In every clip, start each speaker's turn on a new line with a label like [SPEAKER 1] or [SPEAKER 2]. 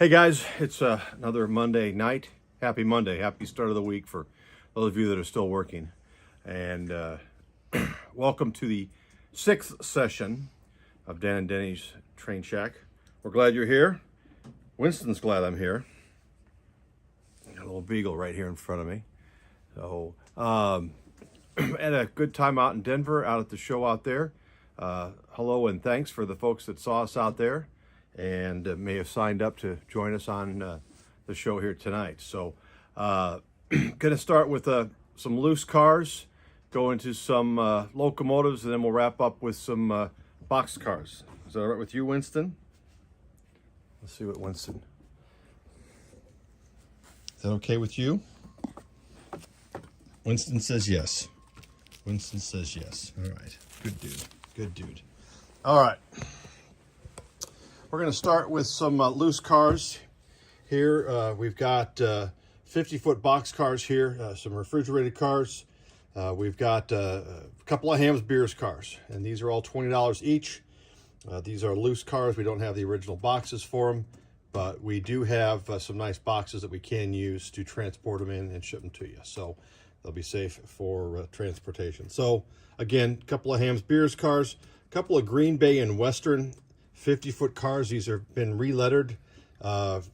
[SPEAKER 1] Hey guys, it's another Monday night. Happy Monday, happy start of the week for those of you that are still working. And welcome to the 6th session of Dan and Jeni's Train Shack. We're glad you're here. Winston's glad I'm here. Got a little beagle right here in front of me. So, had a good time out in Denver, out at the show out there. Hello and thanks for the folks that saw us out there and may have signed up to join us on the show here tonight. So, gonna start with some loose cars, go into some locomotives, and then we'll wrap up with some box cars. Is that all right with you, Winston? Let's see what Winston. Is that okay with you? Winston says yes. Winston says yes. All right. Good dude. Good dude. All right. We're going to start with some loose cars here. We've got 50-foot box cars here, some refrigerated cars. We've got a couple of Hams Beers cars, and these are all $20 each. These are loose cars. We don't have the original boxes for them, but we do have some nice boxes that we can use to transport them in and ship them to you. So they'll be safe for transportation. So again, a couple of Hams Beers cars, a couple of Green Bay and Western 50-foot cars. These have been relettered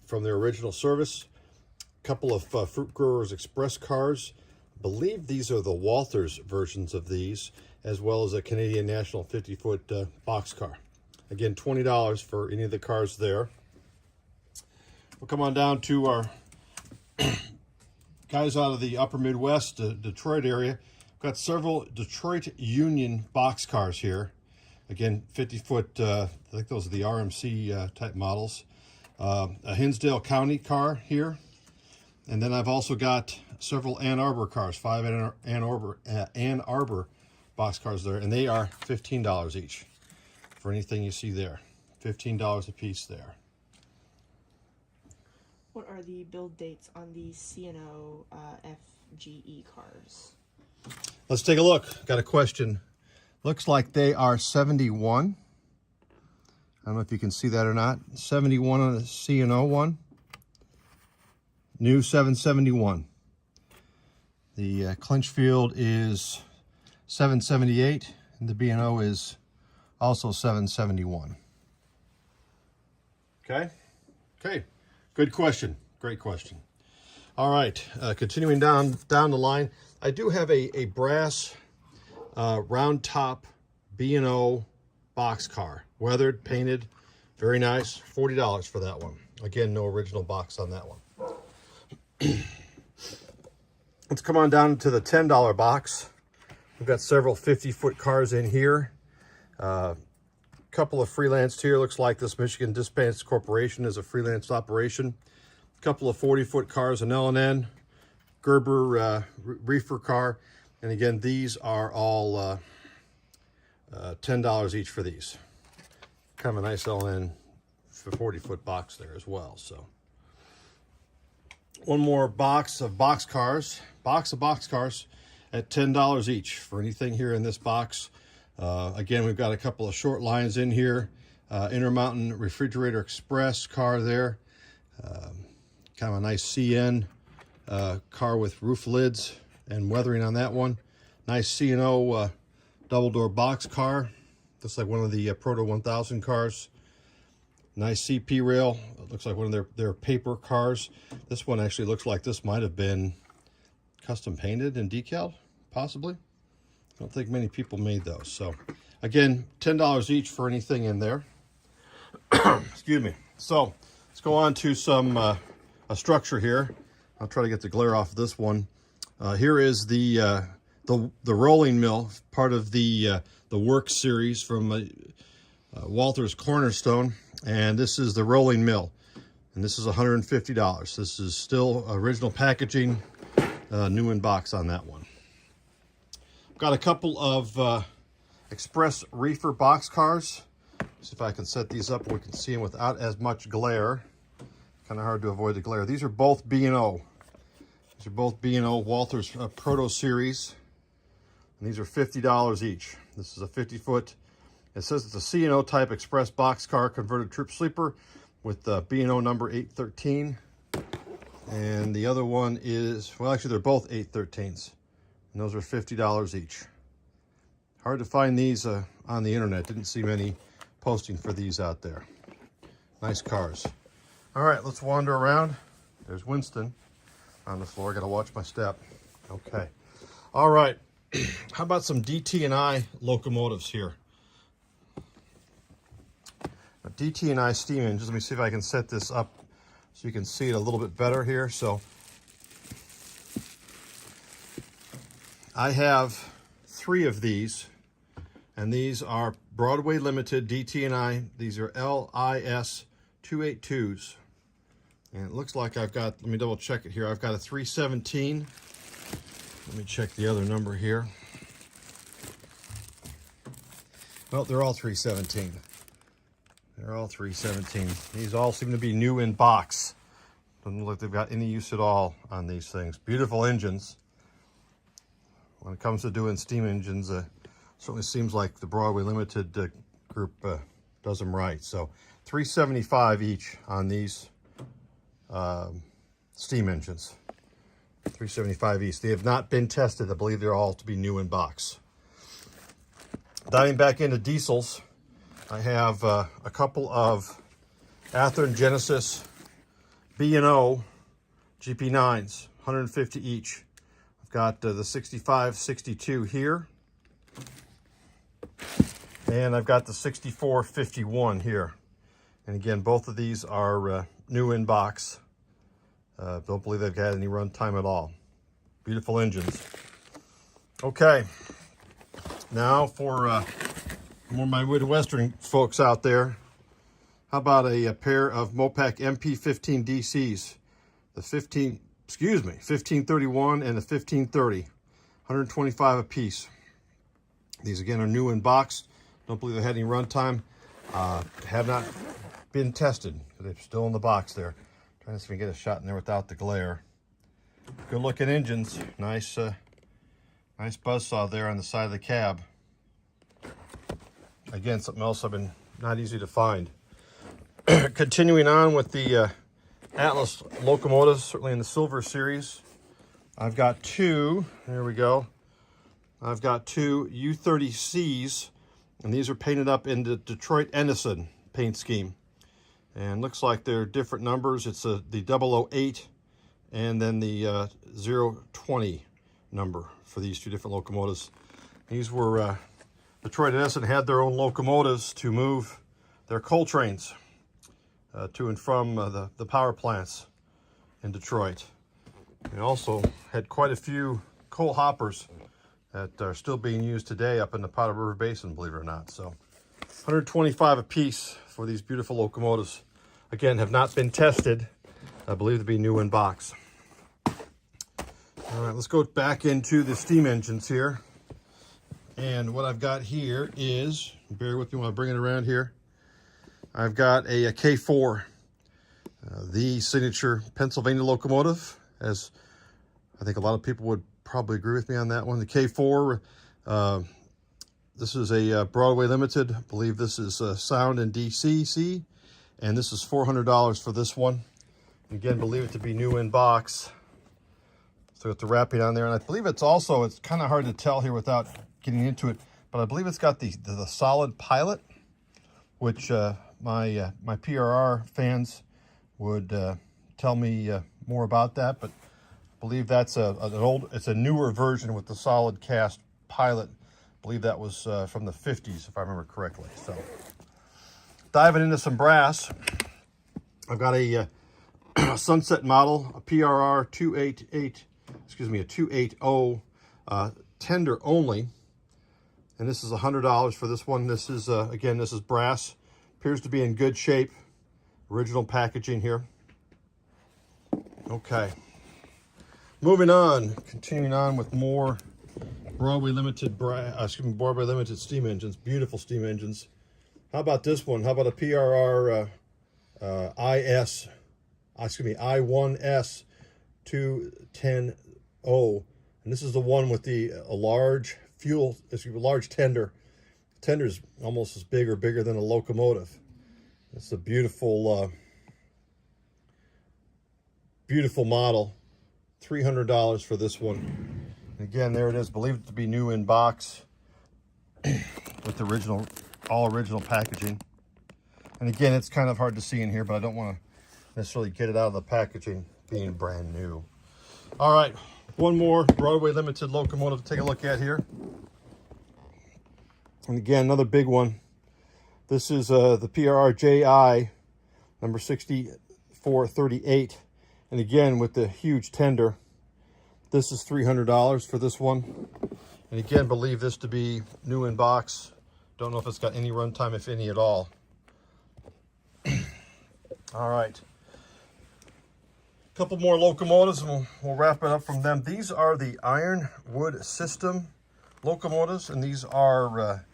[SPEAKER 1] from their original service. A couple of Fruit Growers Express cars. I believe these are the Walthers versions of these, as well as a Canadian National 50-foot box car. Again, $20 for any of the cars there. We'll come on down to our guys out of the upper Midwest, Detroit area. We've got several Detroit Union box cars here. Again, 50-foot, I think those are the RMC type models. A Hinsdale County car here. And then I've also got several Ann Arbor cars, 5 Ann Arbor box cars there. And they are $15 each for anything you see there. $15 a piece there.
[SPEAKER 2] What are the build dates on the C&O FGE cars?
[SPEAKER 1] Let's take a look. Got a question. Looks like they are 71. I don't know if you can see that or not. 71 on the C&O one. New 771. The Clinchfield is 778, and the B&O is also 771. Okay. Good question. Great question. All right. Continuing down the line, I do have a brass round top B&O box car, weathered, painted, very nice. $40 for that one. Again, no original box on that one. Let's come on down to the $10 box. We've got several 50-foot cars in here. Couple of freelanced here. Looks like this Michigan Dispatch Corporation is a freelance operation. A couple of 40-foot cars, an L&N, Gerber reefer car. And again, these are all $10 each for these. Kind of a nice L&N for 40-foot box there as well. So one more box of box cars at $10 each for anything here in this box. Again, we've got a couple of short lines in here. Intermountain Refrigerator Express car there. Kind of a nice CN car with roof lids and weathering on that one. Nice C&O double door box car. Looks like one of the Proto 1000 cars. Nice CP rail. It looks like one of their paper cars. This one actually looks like this might have been custom painted and decaled, possibly. I don't think many people made those. So again, $10 each for anything in there. Excuse me. So let's go on to some a structure here. I'll try to get the glare off of this one. Here is the rolling mill, part of the work series from Walther's Cornerstone, and this is the rolling mill, and this is $150. This is still original packaging, new in box on that one. Got a couple of Express reefer box cars. See if I can set these up where we can see them without as much glare. Kind of hard to avoid the glare. These are both B&O. These are both B&O Walther's Proto Series. And these are $50 each. This is a 50-foot. It says it's a C&O type express box car, converted trip sleeper. with the B&O number 813. And the other one is, well, actually they're both 813s. And those are $50 each. Hard to find these on the internet. Didn't see many posting for these out there. Nice cars. All right, let's wander around. There's Winston on the floor. Got to watch my step. Okay. All right. How about some DT&I locomotives here? DT&I steam engines. Let me see if I can set this up so you can see it a little bit better here. So I have 3 of these, and these are Broadway Limited DT&I. These are LIS 282s. And it looks like I've got, let me double check it here. I've got a 317. Let me check the other number here. Well, they're all 317. They're all 317. These all seem to be new in box. Doesn't look like they've got any use at all on these things. Beautiful engines. When it comes to doing steam engines, certainly seems like the Broadway Limited group does them right. So $375 each on these steam engines. $375 each. They have not been tested. I believe they're all to be new in box. Diving back into diesels, I have a couple of Athearn Genesis B&O GP9s, 150 each. I've got the 6562 here, and I've got the 6451 here. And again, both of these are new in box. Don't believe they've had any run time at all. Beautiful engines. Okay, now for more of my Midwestern folks out there, how about a pair of Mopac MP15 DCs, the 1531 and the 1530, 125 a piece. These again are new in box. Don't believe they had any run time. Have not been tested. They're still in the box there. Trying to see if we can get a shot in there without the glare. Good looking engines. Nice, nice buzzsaw there on the side of the cab. Again, something else I've been not easy to find. Continuing on with the Atlas locomotives, certainly in the Silver series. I've got 2, there we go. I've got 2 U30Cs, and these are painted up in the Detroit Edison paint scheme. And looks like they're different numbers. It's the 008 and then the 020 number for these 2 different locomotives. These were, Detroit Edison had their own locomotives to move their coal trains to and from the power plants in Detroit. They also had quite a few coal hoppers that are still being used today up in the Powder River Basin, believe it or not. So 125 a piece for these beautiful locomotives. Again, have not been tested. I believe to be new in box. All right, let's go back into the steam engines here. And what I've got here is, bear with me while I bring it around here, I've got a K4, the signature Pennsylvania locomotive, as I think a lot of people would probably agree with me on that one. The K4, this is a Broadway Limited. I believe this is sound and DCC, and this is $400 for this one. Again, believe it to be new in box. So got the wrapping on there, and I believe it's also, it's kind of hard to tell here without getting into it, but I believe it's got the solid pilot, which my PRR fans would tell me more about that, but I believe that's it's a newer version with the solid cast pilot. I believe that was from the 50s, if I remember correctly. So diving into some brass, I've got a Sunset model, a PRR 280 tender only, and this is $100 for this one. This is again, this is brass. Appears to be in good shape. Original packaging here. Okay. Moving on, continuing on with more Broadway Limited Broadway Limited steam engines. Beautiful steam engines. How about this one? How about a PRR I1S 210O, and this is the one with the large fuel, large tender. The tender's almost as big or bigger than a locomotive. It's a beautiful Beautiful model. $300 for this one. And again, there it is, believed to be new in box with the original, all original packaging. And again, it's kind of hard to see in here, but I don't want to necessarily get it out of the packaging being brand new. All right, one more Broadway Limited locomotive to take a look at here. And again, another big one. This is the PRRJI number 6438. And again, with the huge tender, this is $300 for this one. And again, believe this to be new in box. Don't know if it's got any runtime, if any at all. All right. A couple more locomotives and we'll wrap it up from them. These are the Ironwood System locomotives, and these are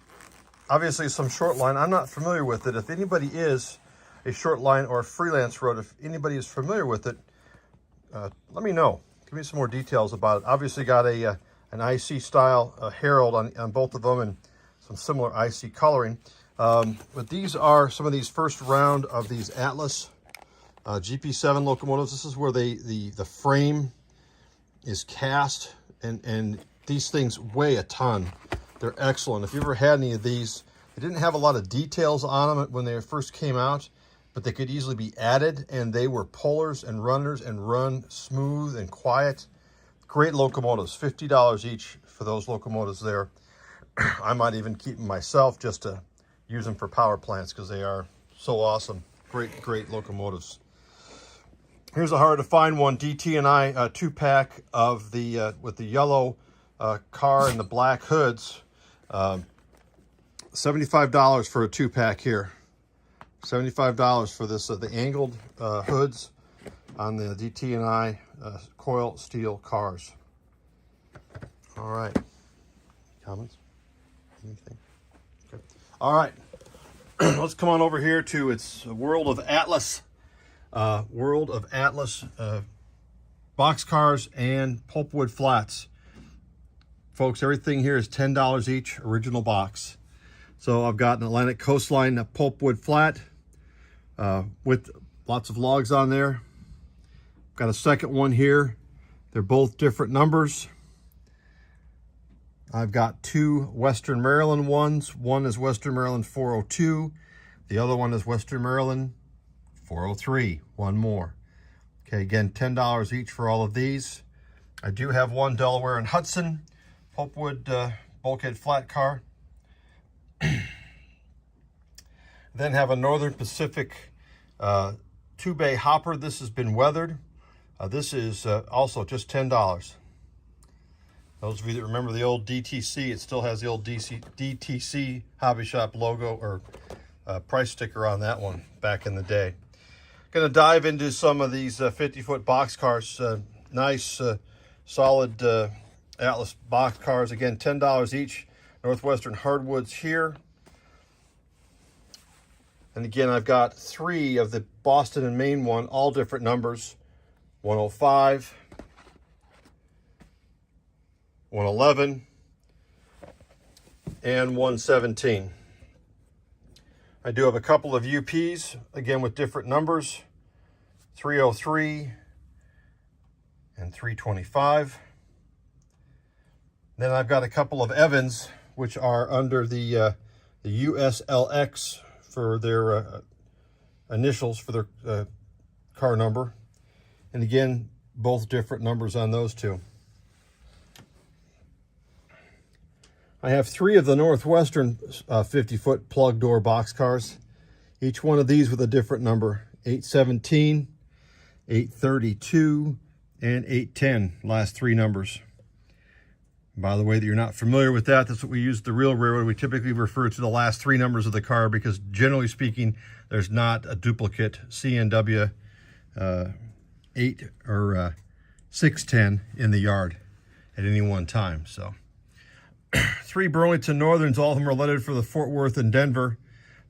[SPEAKER 1] obviously some short line. I'm not familiar with it. If anybody is a short line or a freelance road, if anybody is familiar with it, let me know. Give me some more details about it. Obviously got an IC style herald on both of them and some similar IC coloring. But these are some of these first round of these Atlas GP7 locomotives. This is where the frame is cast, and these things weigh a ton. They're excellent. If you ever had any of these, they didn't have a lot of details on them when they first came out, but they could easily be added, and they were pullers and runners and run smooth and quiet. Great locomotives, $50 each for those locomotives there. I might even keep them myself just to use them for power plants because they are so awesome. Great locomotives. Here's a hard to find one, DT&I 2-pack of the with the yellow car and the black hoods. $75 for a 2-pack here. $75 for this, the angled hoods on the DT&I coil steel cars. All right. Comments? Anything? Okay. All right. Let's come on over here to its World of Atlas. World of Atlas boxcars and pulpwood flats. Folks, everything here is $10 each, original box. So I've got an Atlantic Coastline pulpwood flat with lots of logs on there. Got a second one here. They're both different numbers. I've got two Western Maryland ones. One is Western Maryland 402. The other one is Western Maryland 403. One more. Okay, again, $10 each for all of these. I do have one Delaware and Hudson pulpwood bulkhead flat car. Then have a Northern Pacific 2-bay hopper. This has been weathered. This is also just $10. Those of you that remember the old DTC, it still has the old DTC Hobby Shop logo or price sticker on that one back in the day. Going to dive into some of these 50-foot box cars. Nice, solid Atlas box cars. Again, $10 each. Northwestern hardwoods here. And again, I've got three of the Boston and Maine one, all different numbers. 105, 111, and 117. I do have a couple of UPs, again with different numbers. 303 and 325. Then I've got a couple of Evans, which are under the USLX for their initials for their car number. And again, both different numbers on those two. I have three of the Northwestern 50-foot plug door box cars. Each one of these with a different number. 817, 832, and 810, last three numbers. By the way, that you're not familiar with that, that's what we use at the real railroad. We typically refer to the last three numbers of the car because generally speaking, there's not a duplicate CNW 8 or 610 in the yard at any one time. So three Burlington Northerns, all of them are lettered for the Fort Worth and Denver.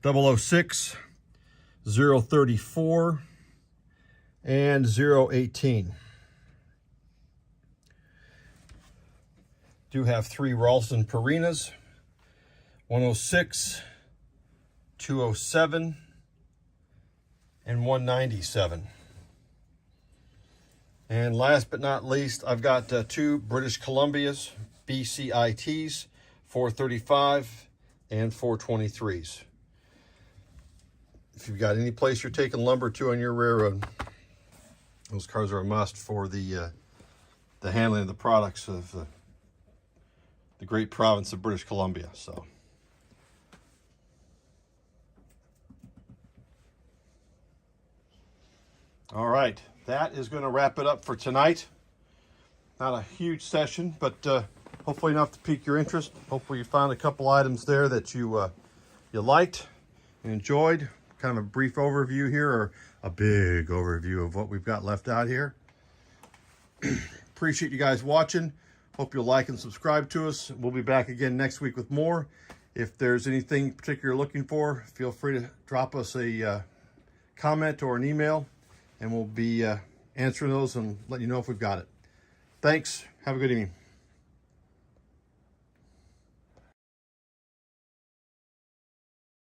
[SPEAKER 1] 006, 034, and 018. Do have three Ralston Parinas, 106, 207, and 197. And last but not least, I've got two British Columbias BCITs, 435 and 423s. If you've got any place you're taking lumber to on your railroad, those cars are a must for the handling of the products of the great province of British Columbia. So, all right, that is going to wrap it up for tonight. Not a huge session, but hopefully enough to pique your interest. Hopefully you found a couple items there that you liked and enjoyed. Kind of a brief overview here, or a big overview of what we've got left out here. Appreciate you guys watching. Hope you'll like and subscribe to us. We'll be back again next week with more. If there's anything particular you're looking for, feel free to drop us a comment or an email, and we'll be answering those and letting you know if we've got it. Thanks. Have a good evening.